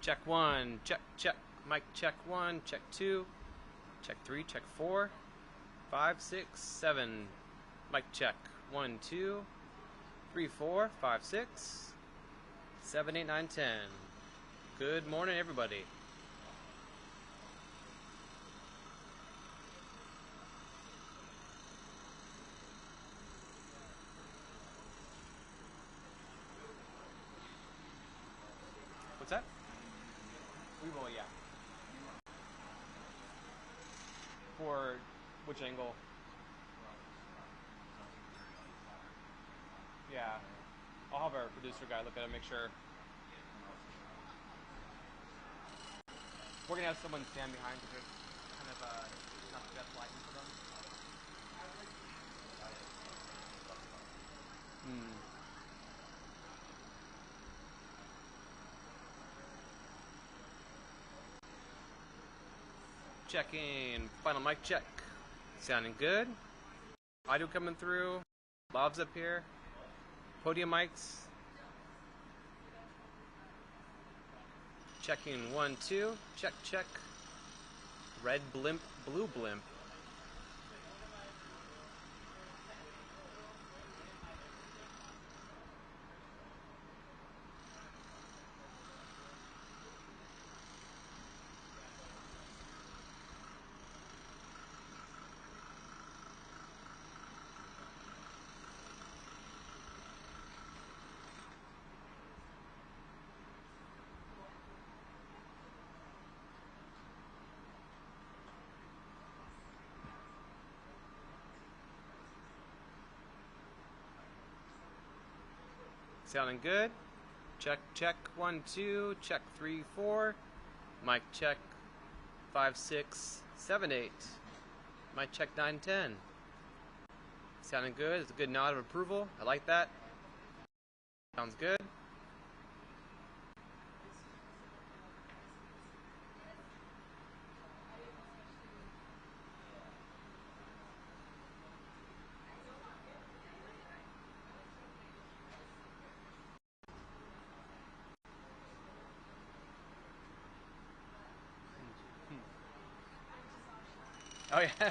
Check 1, check, check. Mic check 1, check 2, check 3, check 4, 5, 6, 7. Mic check 1, 2, 3, 4, 5, 6, 7, 8, 9, 10. Good morning, everybody. What's that? We will, yeah. For which angle? Yeah. I'll have our producer guy look at it, make sure. We're gonna have someone stand behind because there's kind of not the best lighting for them. Checking. Final mic check. Sounding good. Audio coming through. Bob's up here. Podium mics. Checking 1, 2. Check, check. Red blimp, blue blimp. Sounding good. Check, check. 1, 2. Check 3, 4. Mic check 5, 6, 7, 8. Mic check 9, 10. Sounding good. It's a good nod of approval. I like that. Sounds good. Oh yeah.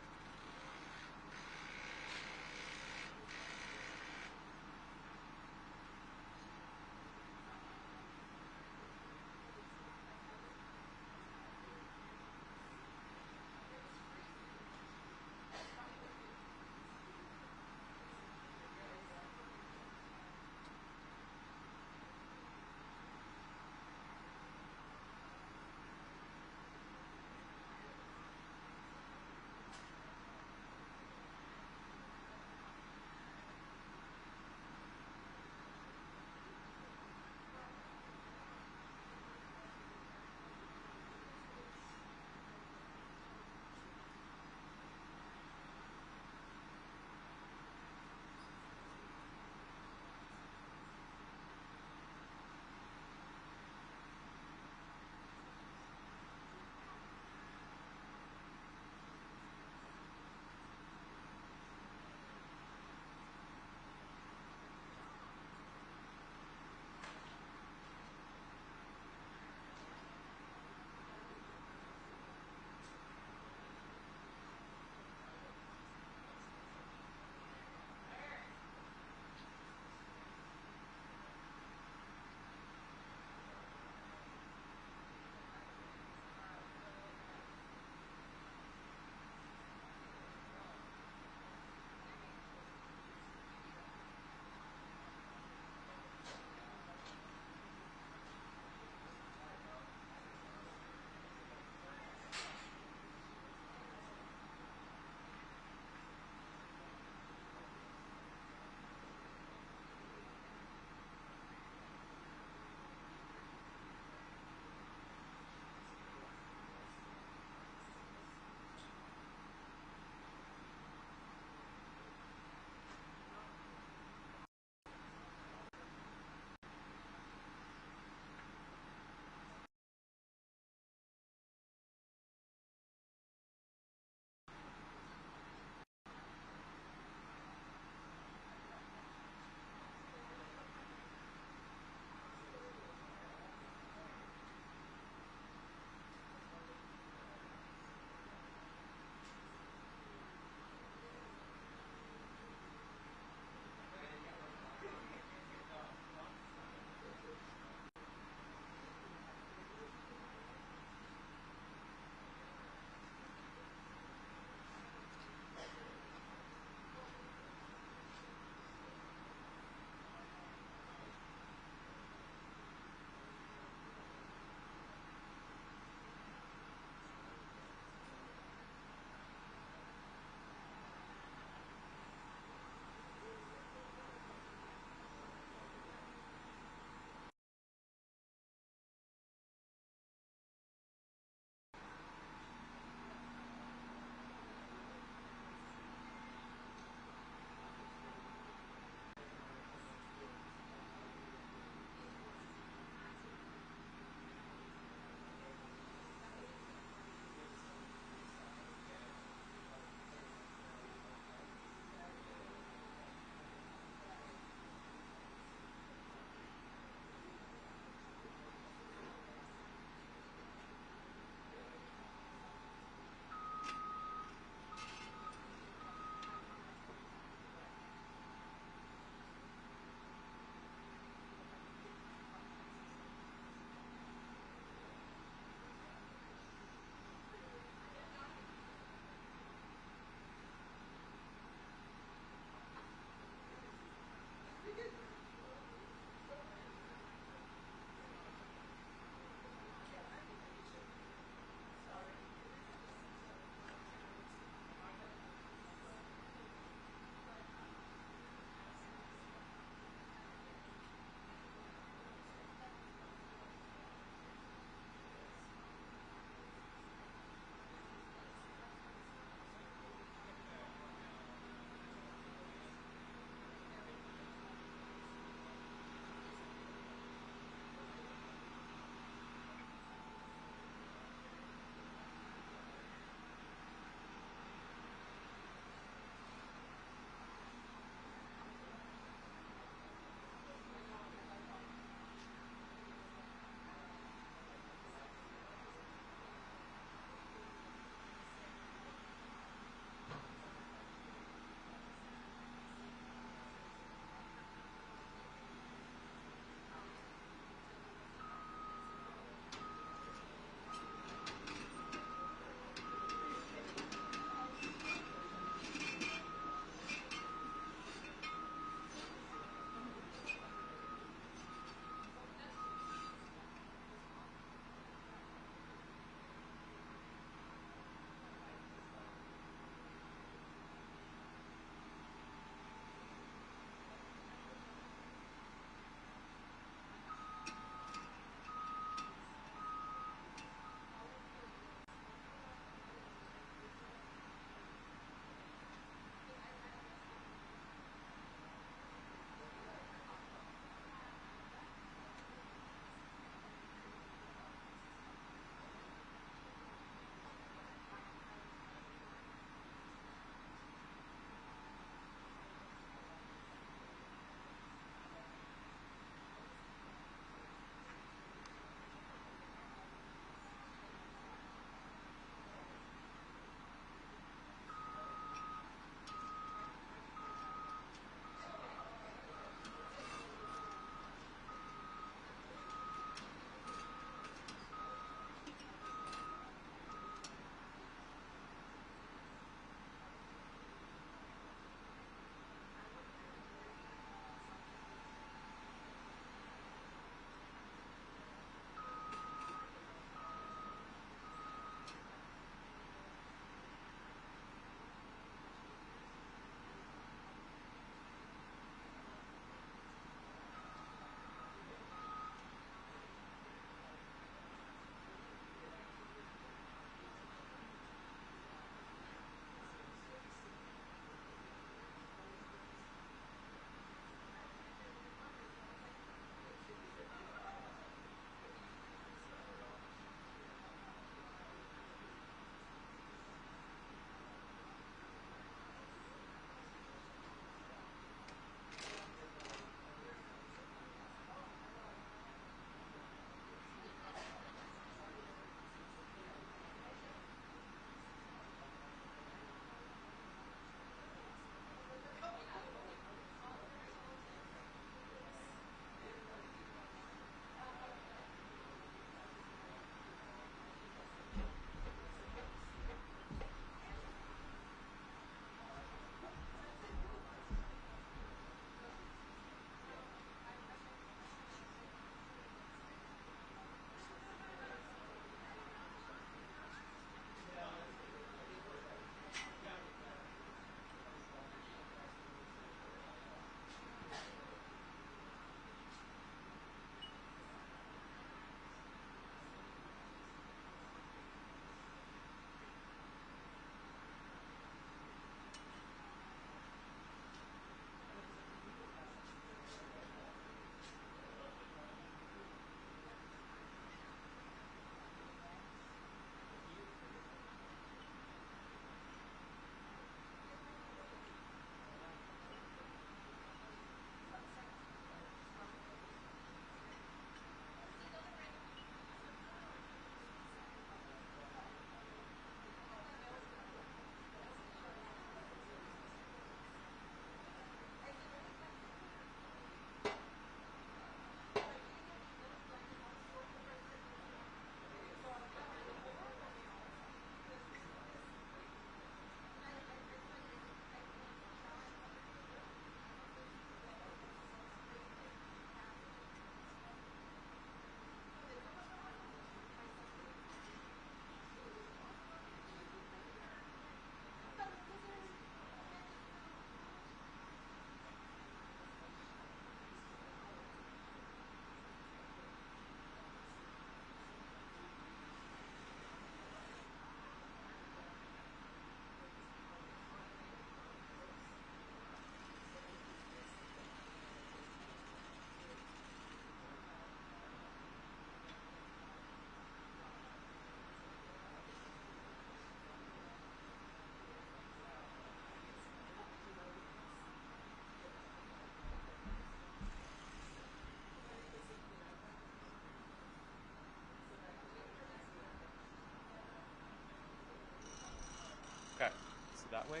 that way.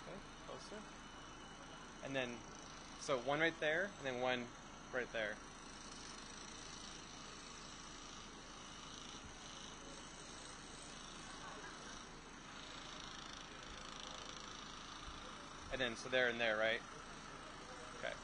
Okay, closer. And then, so one right there, and then one right there. And then, so there and there, right? Okay.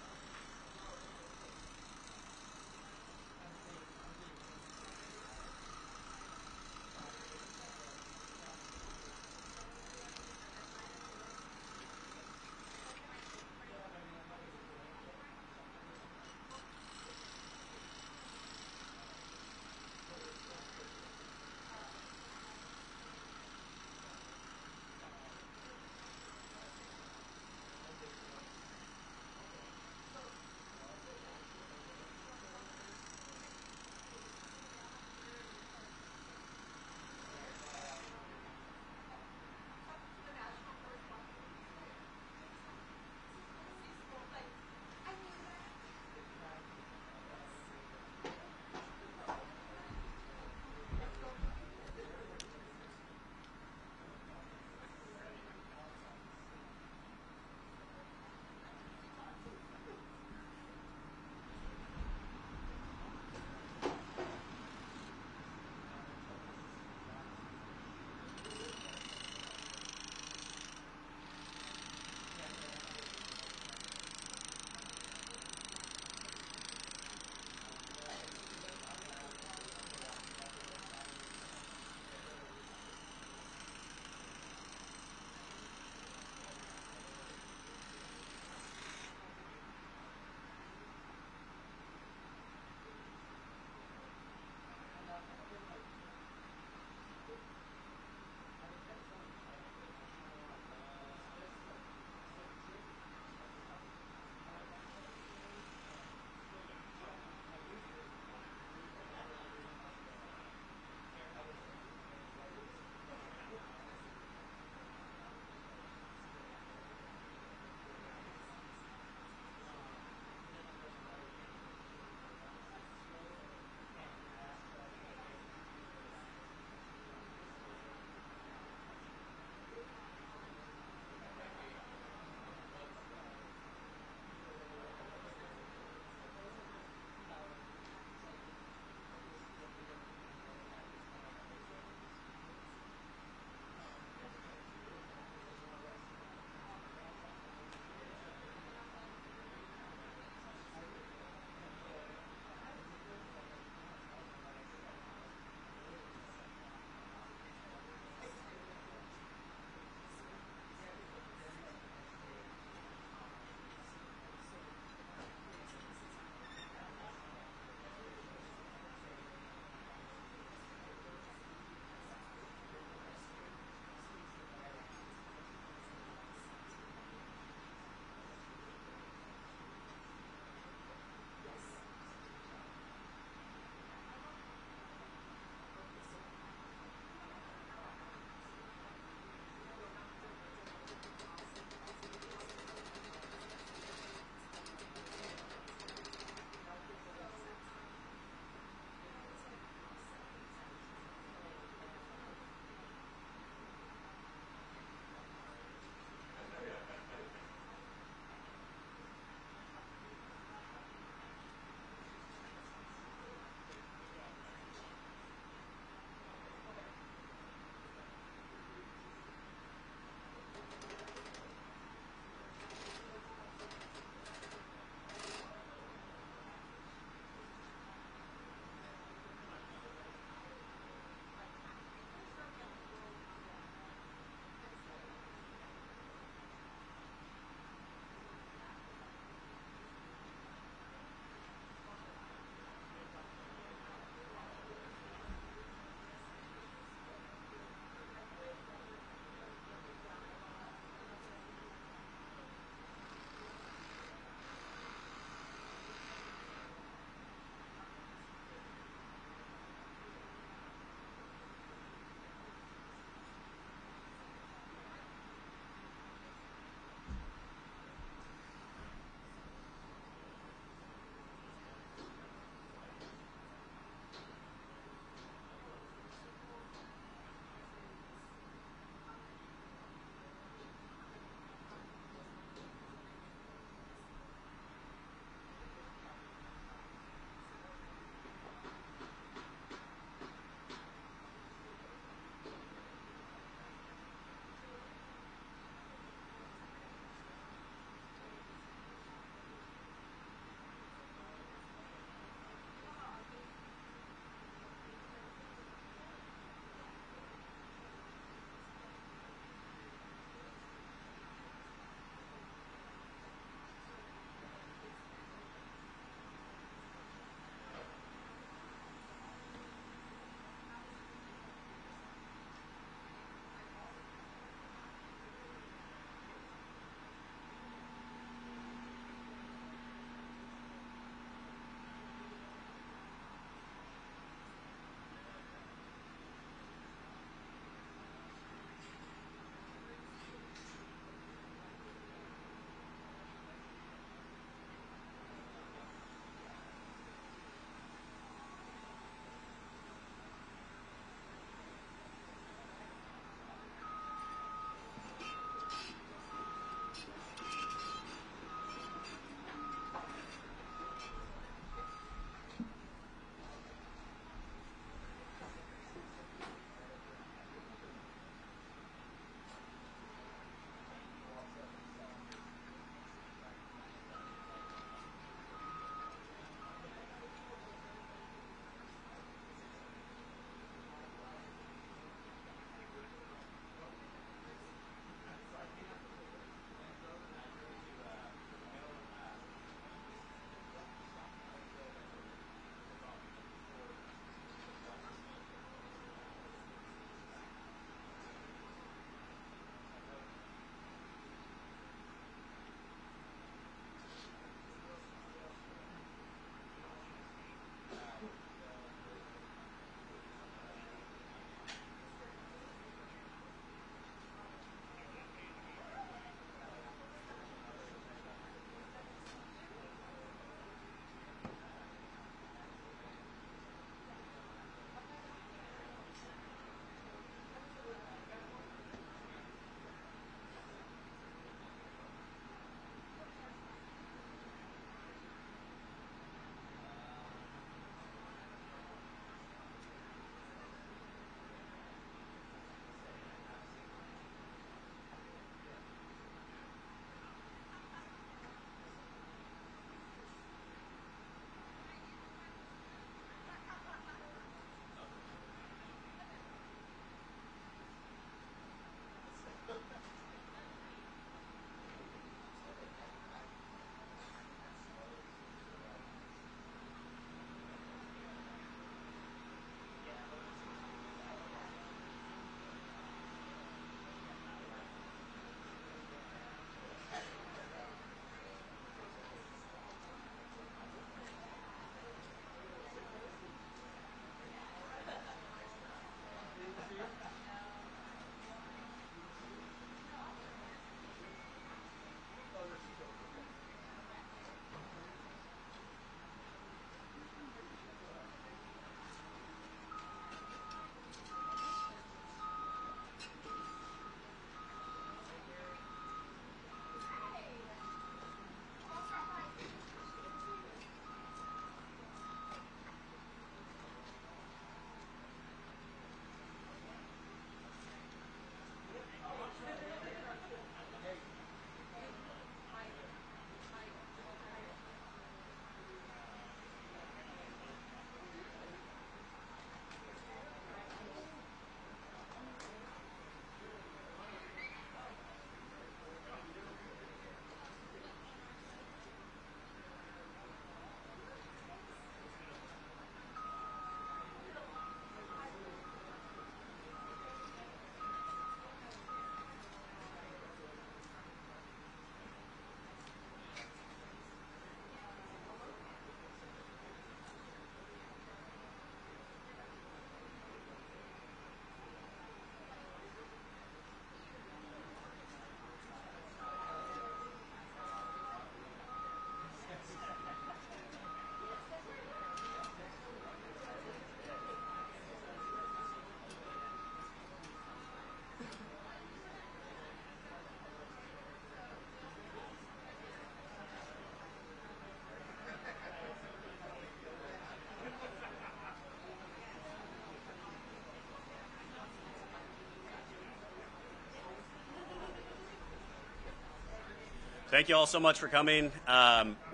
Thank you all so much for coming.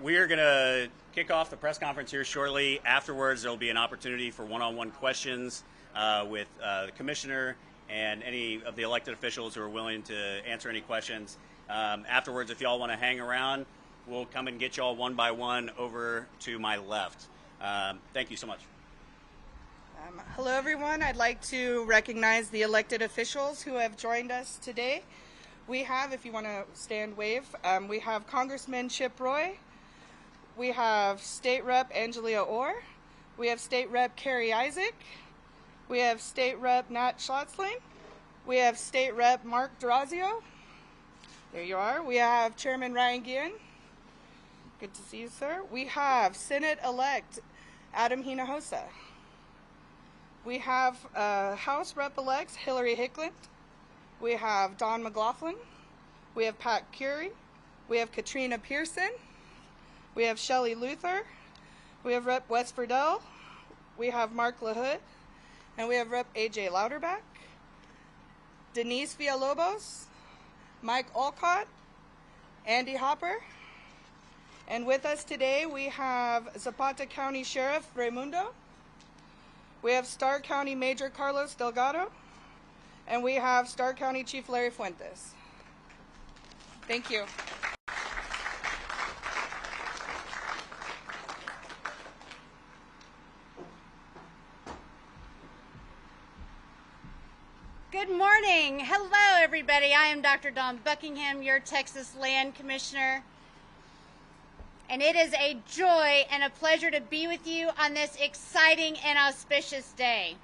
We are going to kick off the press conference here shortly. Afterwards, there will be an opportunity for one-on-one questions with the commissioner and any of the elected officials who are willing to answer any questions. Afterwards, if y'all want to hang around, we'll come and get y'all one by one over to my left. Thank you so much. Hello, everyone. I'd like to recognize the elected officials who have joined us today. We have, if you want to stand wave, we have Congressman Chip Roy. We have State Rep Angelia Orr. We have State Rep Carrie Isaac. We have State Rep Nat Schlatzling. We have State Rep Mark D'Orazio. There you are. We have Chairman Ryan Guillen. Good to see you, sir. We have Senate-elect Adam Hinojosa. We have House Rep-elects Hillary Hicklin. We have Don McLaughlin. We have Pat Curie. We have Katrina Pearson. We have Shelley Luther. We have Rep. Wes Verdell. We have Mark LaHood. And we have Rep. A.J. Louderback. Denise Villalobos. Mike Olcott. Andy Hopper. And with us today we have Zapata County Sheriff Raimundo. We have Starr County Major Carlos Delgado. And we have Starr County Chief Larry Fuentes. Thank you. Good morning. Hello, everybody. I am Dr. Dawn Buckingham, your Texas Land Commissioner. And it is a joy and a pleasure to be with you on this exciting and auspicious day.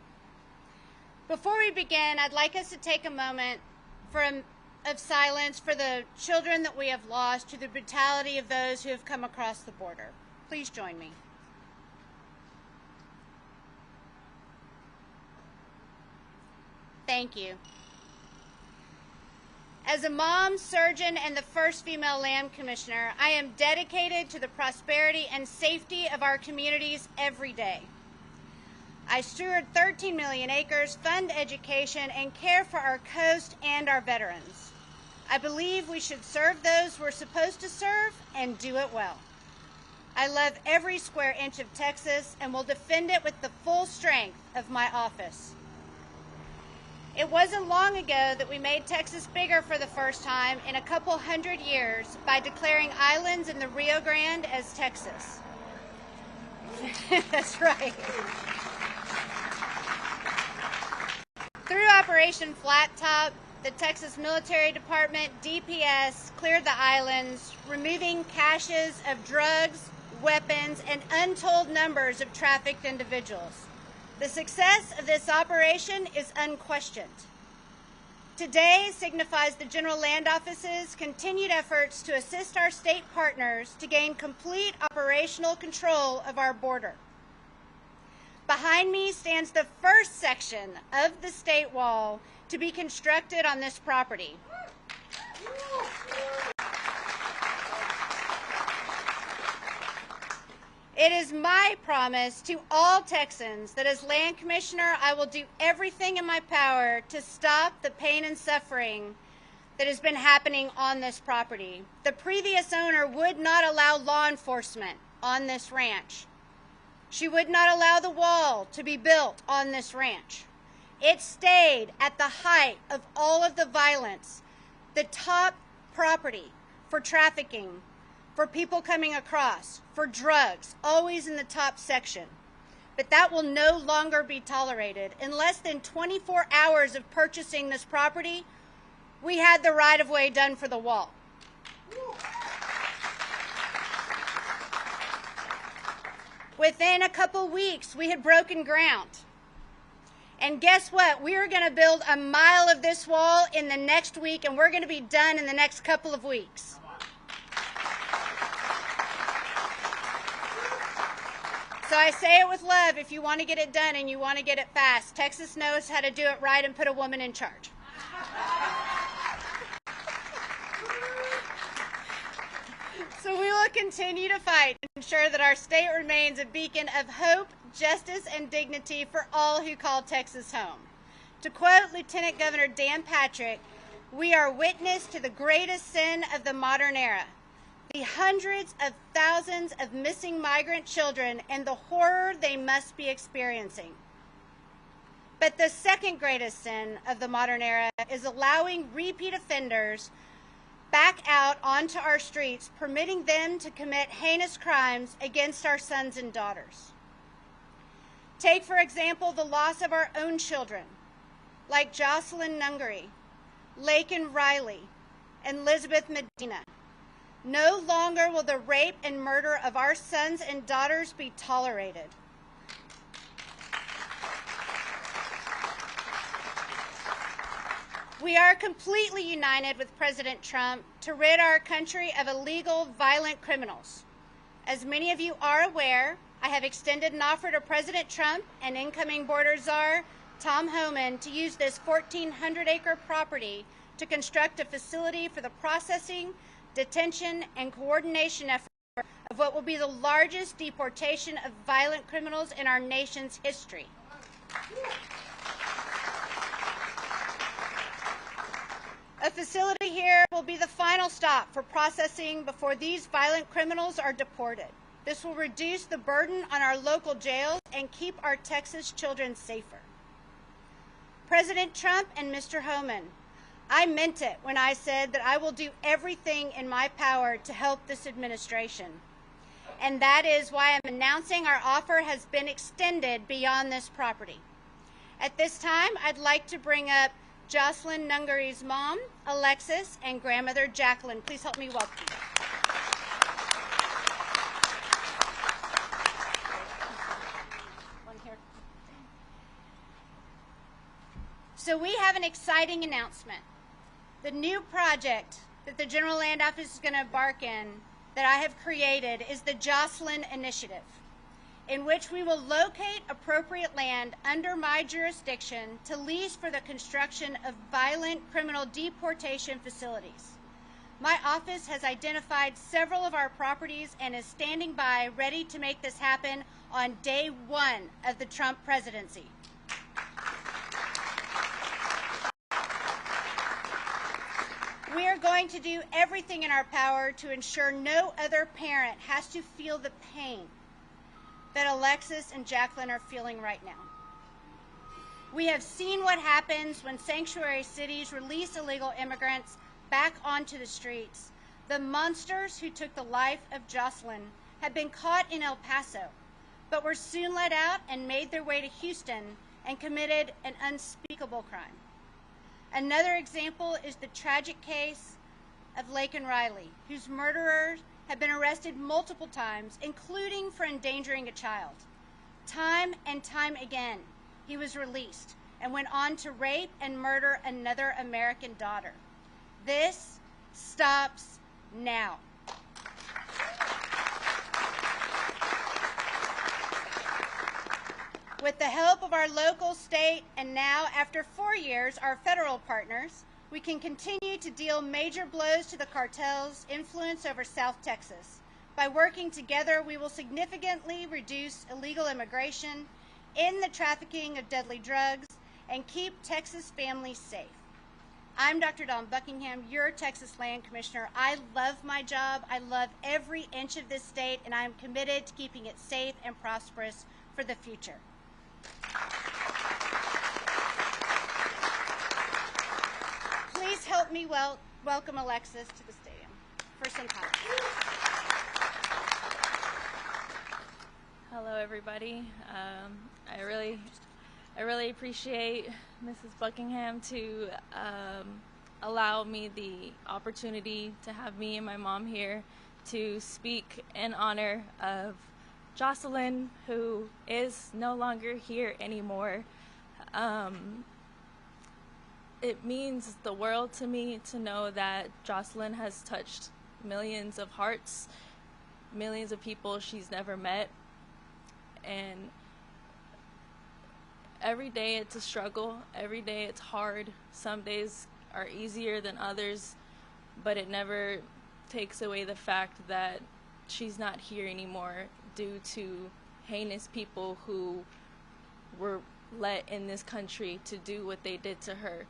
Before we begin, I'd like us to take a moment of silence for the children that we have lost to the brutality of those who have come across the border. Please join me. Thank you. As a mom, surgeon, and the first female Land Commissioner, I am dedicated to the prosperity and safety of our communities every day. I steward 13 million acres, fund education, and care for our coast and our veterans. I believe we should serve those we're supposed to serve and do it well. I love every square inch of Texas and will defend it with the full strength of my office. It wasn't long ago that we made Texas bigger for the first time in a couple hundred years by declaring islands in the Rio Grande as Texas. That's right. Through Operation Flat Top, the Texas Military Department, DPS, cleared the islands, removing caches of drugs, weapons, and untold numbers of trafficked individuals. The success of this operation is unquestioned. Today signifies the General Land Office's continued efforts to assist our state partners to gain complete operational control of our border. Behind me stands the first section of the state wall to be constructed on this property. It is my promise to all Texans that as Land Commissioner, I will do everything in my power to stop the pain and suffering that has been happening on this property. The previous owner would not allow law enforcement on this ranch. She would not allow the wall to be built on this ranch. It stayed at the height of all of the violence, the top property for trafficking, for people coming across, for drugs, always in the top section. But that will no longer be tolerated. In less than 24 hours of purchasing this property, we had the right-of-way done for the wall. Within a couple weeks, we had broken ground. And guess what? We are going to build a mile of this wall in the next week, and we're going to be done in the next couple of weeks. So I say it with love. If you want to get it done and you want to get it fast, Texas knows how to do it right and put a woman in charge. So we will continue to fight to ensure that our state remains a beacon of hope, justice, and dignity for all who call Texas home. To quote Lieutenant Governor Dan Patrick, "We are witness to the greatest sin of the modern era, the hundreds of thousands of missing migrant children, and the horror they must be experiencing. But the second greatest sin of the modern era is allowing repeat offenders back out onto our streets, permitting them to commit heinous crimes against our sons and daughters. Take, for example, the loss of our own children, like Jocelyn Nungary, Laken Riley, and Elizabeth Medina. No longer will the rape and murder of our sons and daughters be tolerated. We are completely united with President Trump to rid our country of illegal, violent criminals. As many of you are aware, I have extended an offer to President Trump and incoming border czar, Tom Homan, to use this 1,400-acre property to construct a facility for the processing, detention, and coordination effort of what will be the largest deportation of violent criminals in our nation's history. A facility here will be the final stop for processing before these violent criminals are deported. This will reduce the burden on our local jails and keep our Texas children safer. President Trump and Mr. Homan, I meant it when I said that I will do everything in my power to help this administration. And that is why I'm announcing our offer has been extended beyond this property. At this time, I'd like to bring up Jocelyn Nungary's mom, Alexis, and grandmother, Jacqueline. Please help me welcome them. One here. So we have an exciting announcement. The new project that the General Land Office is going to embark in that I have created is the Jocelyn Initiative, in which we will locate appropriate land under my jurisdiction to lease for the construction of violent criminal deportation facilities. My office has identified several of our properties and is standing by ready to make this happen on day one of the Trump presidency. We are going to do everything in our power to ensure no other parent has to feel the pain that Alexis and Jacqueline are feeling right now. We have seen what happens when sanctuary cities release illegal immigrants back onto the streets. The monsters who took the life of Jocelyn have been caught in El Paso, but were soon let out and made their way to Houston and committed an unspeakable crime. Another example is the tragic case of Laken Riley, whose murderers have been arrested multiple times, including for endangering a child. Time and time again, he was released and went on to rape and murder another American daughter. This stops now. With the help of our local, state, and now, after 4 years, our federal partners, we can continue to deal major blows to the cartel's influence over South Texas. By working together, we will significantly reduce illegal immigration, end the trafficking of deadly drugs, and keep Texas families safe. I'm Dr. Dawn Buckingham, your Texas Land Commissioner. I love my job. I love every inch of this state, and I'm committed to keeping it safe and prosperous for the future. Please help me welcome Alexis to the stadium for some time. Hello, everybody. I really appreciate Mrs. Buckingham to allow me the opportunity to have me and my mom here to speak in honor of Jocelyn, who is no longer here anymore. It means the world to me to know that Jocelyn has touched millions of hearts, millions of people she's never met, and every day it's a struggle, every day it's hard. Some days are easier than others, but it never takes away the fact that she's not here anymore due to heinous people who were let in this country to do what they did to her.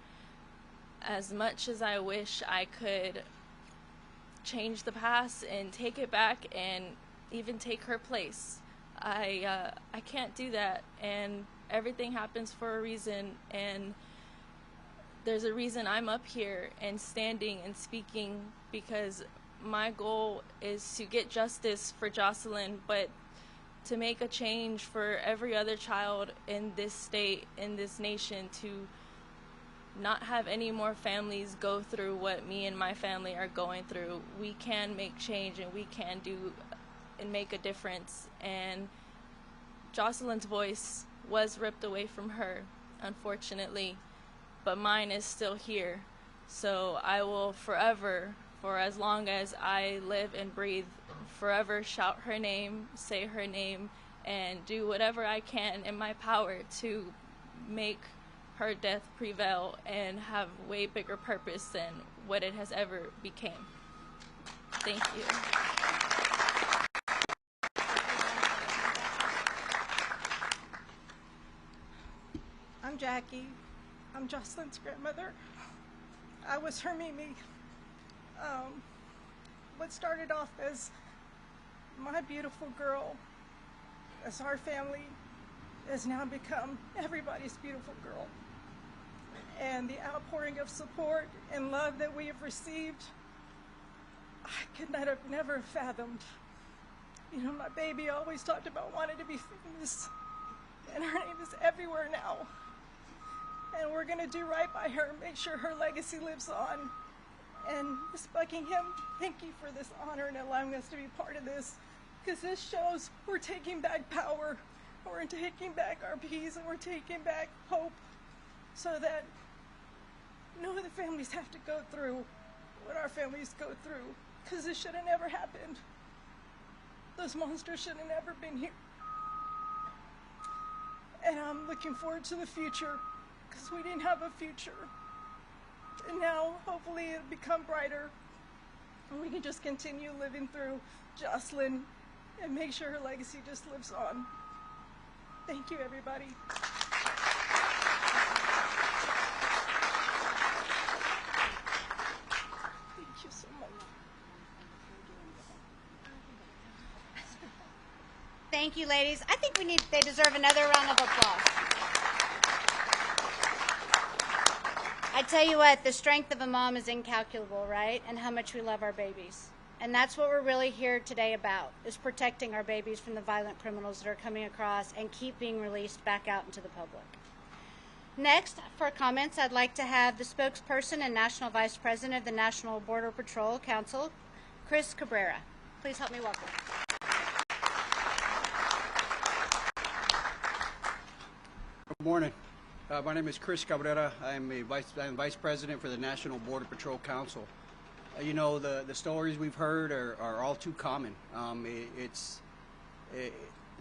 As much as I wish I could change the past and take it back and even take her place. I can't do that, and everything happens for a reason, and there's a reason I'm up here and standing and speaking, because my goal is to get justice for Jocelyn, but to make a change for every other child in this state, in this nation, to not have any more families go through what me and my family are going through. We can make change, and we can do and make a difference. And Jocelyn's voice was ripped away from her, unfortunately, but mine is still here. So I will forever, for as long as I live and breathe, forever shout her name, say her name, and do whatever I can in my power to make her death prevail and have way bigger purpose than what it has ever became. Thank you. I'm Jackie. I'm Jocelyn's grandmother. I was her Mimi. What started off as my beautiful girl, as our family, has now become everybody's beautiful girl. And the outpouring of support and love that we have received, I could not have never fathomed. You know, my baby always talked about wanting to be famous, and her name is everywhere now. And we're going to do right by her, make sure her legacy lives on. And Ms. Buckingham, thank you for this honor and allowing us to be part of this, because this shows we're taking back power, we're taking back our peace, and we're taking back hope, so that no other families have to go through what our families go through, because this should have never happened. Those monsters should have never been here. And I'm looking forward to the future, because we didn't have a future. And now, hopefully, it'll become brighter, and we can just continue living through Jocelyn and make sure her legacy just lives on. Thank you, everybody. Thank you so much. Thank you, ladies. I think they deserve another round of applause. I tell you what, the strength of a mom is incalculable, right? And how much we love our babies. And that's what we're really here today about, is protecting our babies from the violent criminals that are coming across and keep being released back out into the public. Next, for comments, I'd like to have the spokesperson and National Vice President of the National Border Patrol Council, Chris Cabrera. Please help me welcome. Good morning. My name is Chris Cabrera. I'm Vice President for the National Border Patrol Council. You know, the stories we've heard are all too common.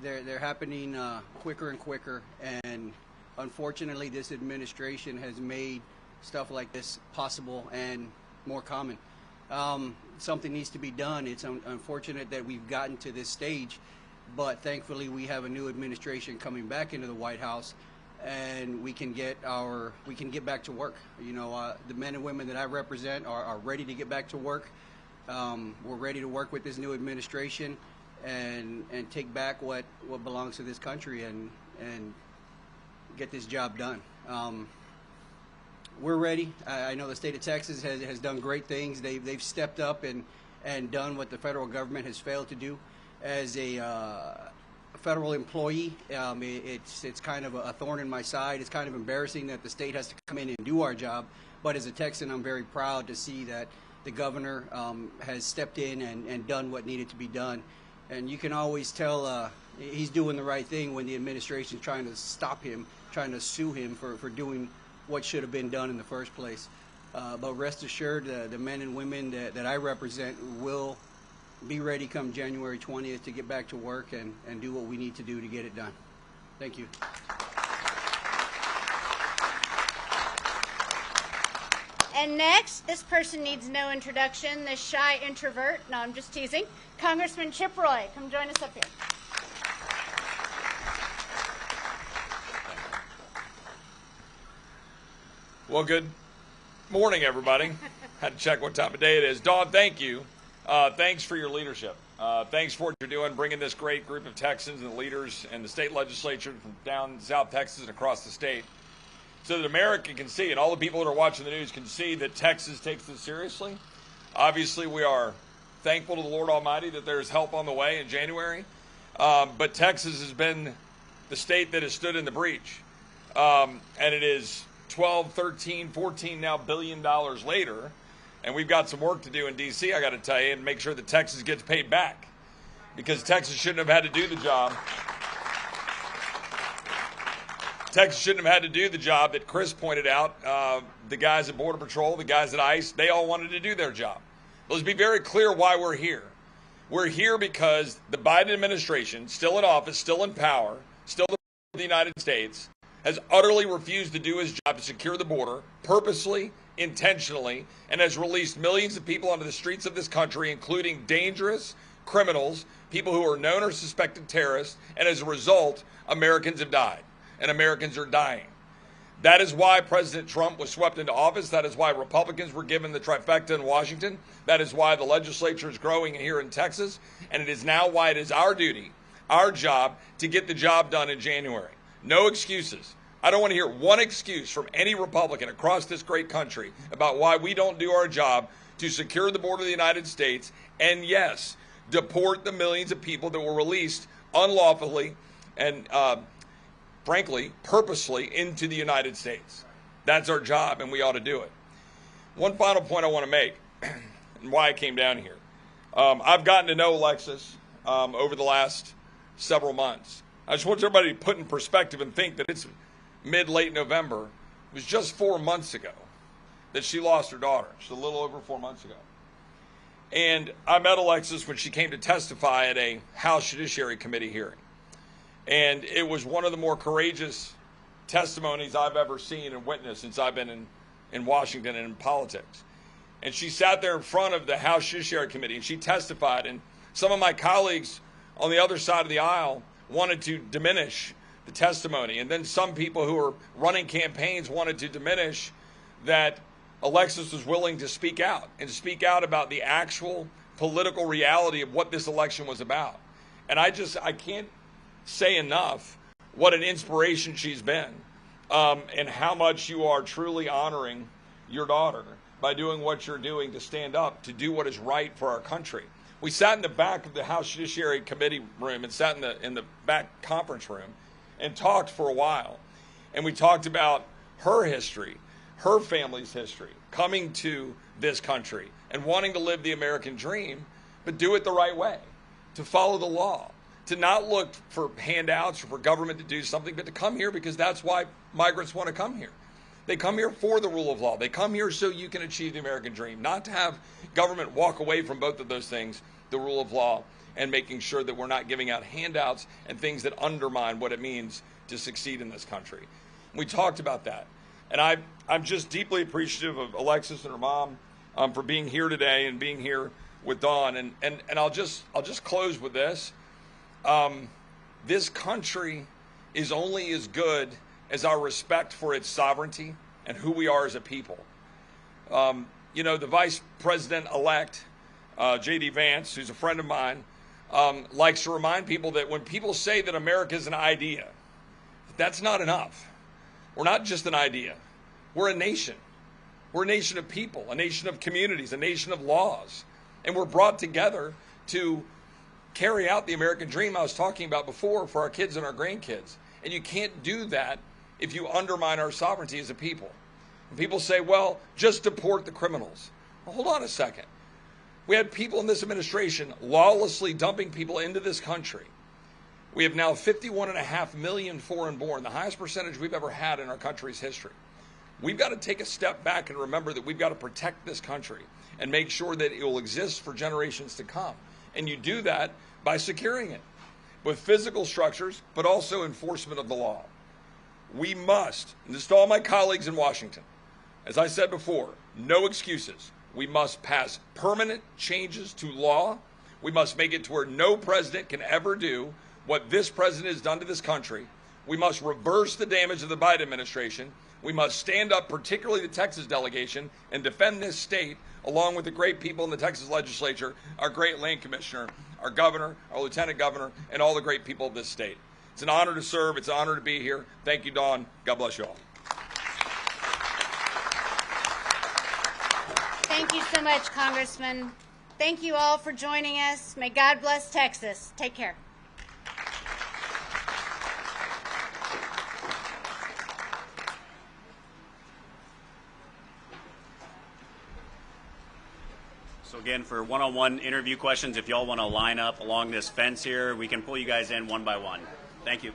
They're happening quicker and quicker, and unfortunately this administration has made stuff like this possible and more common. Something needs to be done. It's unfortunate that we've gotten to this stage, but thankfully we have a new administration coming back into the White House, and we can get back to work. You know, the men and women that I represent are ready to get back to work. We're ready to work with this new administration and take back what belongs to this country and get this job done. We're ready. I know the state of Texas has done great things. They've stepped up and done what the federal government has failed to do. As a federal employee, it's kind of a thorn in my side. It's kind of embarrassing that the state has to come in and do our job. But as a Texan, I'm very proud to see that the governor has stepped in and done what needed to be done. And you can always tell he's doing the right thing when the administration is trying to stop him, trying to sue him for doing what should have been done in the first place. But rest assured, the men and women that I represent will be ready come January 20th to get back to work and do what we need to do to get it done. Thank you. And next, this person needs no introduction, this shy introvert. No, I'm just teasing. Congressman Chip Roy, come join us up here. Well, good morning, everybody. Had to check what time of day it is. Dawn, thank you. Thanks for your leadership. Thanks for what you're doing, bringing this great group of Texans and leaders and the state legislature from down South Texas and across the state so that America can see, and all the people that are watching the news can see, that Texas takes this seriously. Obviously, we are thankful to the Lord Almighty that there's help on the way in January. But Texas has been the state that has stood in the breach. And it is 12, 13, 14 now $billion later. And we've got some work to do in D.C., I got to tell you, and make sure that Texas gets paid back. Because Texas shouldn't have had to do the job. Texas shouldn't have had to do the job that Chris pointed out. The guys at Border Patrol, the guys at ICE, they all wanted to do their job. Let's be very clear why we're here. We're here because the Biden administration, still in office, still in power, still the United States, has utterly refused to do his job to secure the border, purposely, intentionally, and has released millions of people onto the streets of this country, including dangerous criminals, people who are known or suspected terrorists, and as a result, Americans have died, and Americans are dying. That is why President Trump was swept into office. That is why Republicans were given the trifecta in Washington. That is why the legislature is growing here in Texas, and it is now why it is our duty, our job, to get the job done in January. No excuses. I don't want to hear one excuse from any Republican across this great country about why we don't do our job to secure the border of the United States and, yes, deport the millions of people that were released unlawfully and, frankly, purposely into the United States. That's our job, and we ought to do it. One final point I want to make and why I came down here. I've gotten to know Alexis over the last several months. I just want everybody to put in perspective and think that it's mid-late November. It was just 4 months ago that she lost her daughter. Just a little over 4 months ago. And I met Alexis when she came to testify at a House Judiciary Committee hearing. And it was one of the more courageous testimonies I've ever seen and witnessed since I've been in Washington and in politics. And she sat there in front of the House Judiciary Committee and she testified. And some of my colleagues on the other side of the aisle wanted to diminish the testimony. And then some people who are running campaigns wanted to diminish that Alexis was willing to speak out and speak out about the actual political reality of what this election was about. And I can't say enough what an inspiration she's been and how much you are truly honoring your daughter by doing what you're doing to stand up, to do what is right for our country. We sat in the back of the House Judiciary Committee room and sat in the back conference room and talked for a while. And we talked about her history, her family's history, coming to this country and wanting to live the American dream, but do it the right way, to follow the law, to not look for handouts or for government to do something, but to come here because that's why migrants want to come here. They come here for the rule of law. They come here so you can achieve the American dream, not to have government walk away from both of those things, the rule of law and making sure that we're not giving out handouts and things that undermine what it means to succeed in this country. We talked about that. And I'm just deeply appreciative of Alexis and her mom for being here today and being here with Dawn. And I'll just close with this. This country is only as good as our respect for its sovereignty and who we are as a people. The Vice President-elect, J.D. Vance, who's a friend of mine, likes to remind people that when people say that America is an idea, that's not enough. We're not just an idea. We're a nation. We're a nation of people, a nation of communities, a nation of laws. And we're brought together to carry out the American dream I was talking about before for our kids and our grandkids. And you can't do that if you undermine our sovereignty as a people. When people say, well, just deport the criminals. Well, hold on a second. We had people in this administration lawlessly dumping people into this country. We have now 51.5 million foreign-born, the highest percentage we've ever had in our country's history. We've got to take a step back and remember that we've got to protect this country and make sure that it will exist for generations to come. And you do that by securing it with physical structures, but also enforcement of the law. We must, and this is to all my colleagues in Washington, as I said before, no excuses. We must pass permanent changes to law. We must make it to where no president can ever do what this president has done to this country. We must reverse the damage of the Biden administration. We must stand up, particularly the Texas delegation, and defend this state along with the great people in the Texas legislature, our great land commissioner, our governor, our lieutenant governor, and all the great people of this state. It's an honor to serve. It's an honor to be here. Thank you, Dawn. God bless you all. Thank you so much, Congressman. Thank you all for joining us. May God bless Texas. Take care. So again, for one-on-one interview questions, if y'all want to line up along this fence here, we can pull you guys in one by one. Thank you.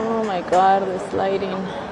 Oh my God, this lighting.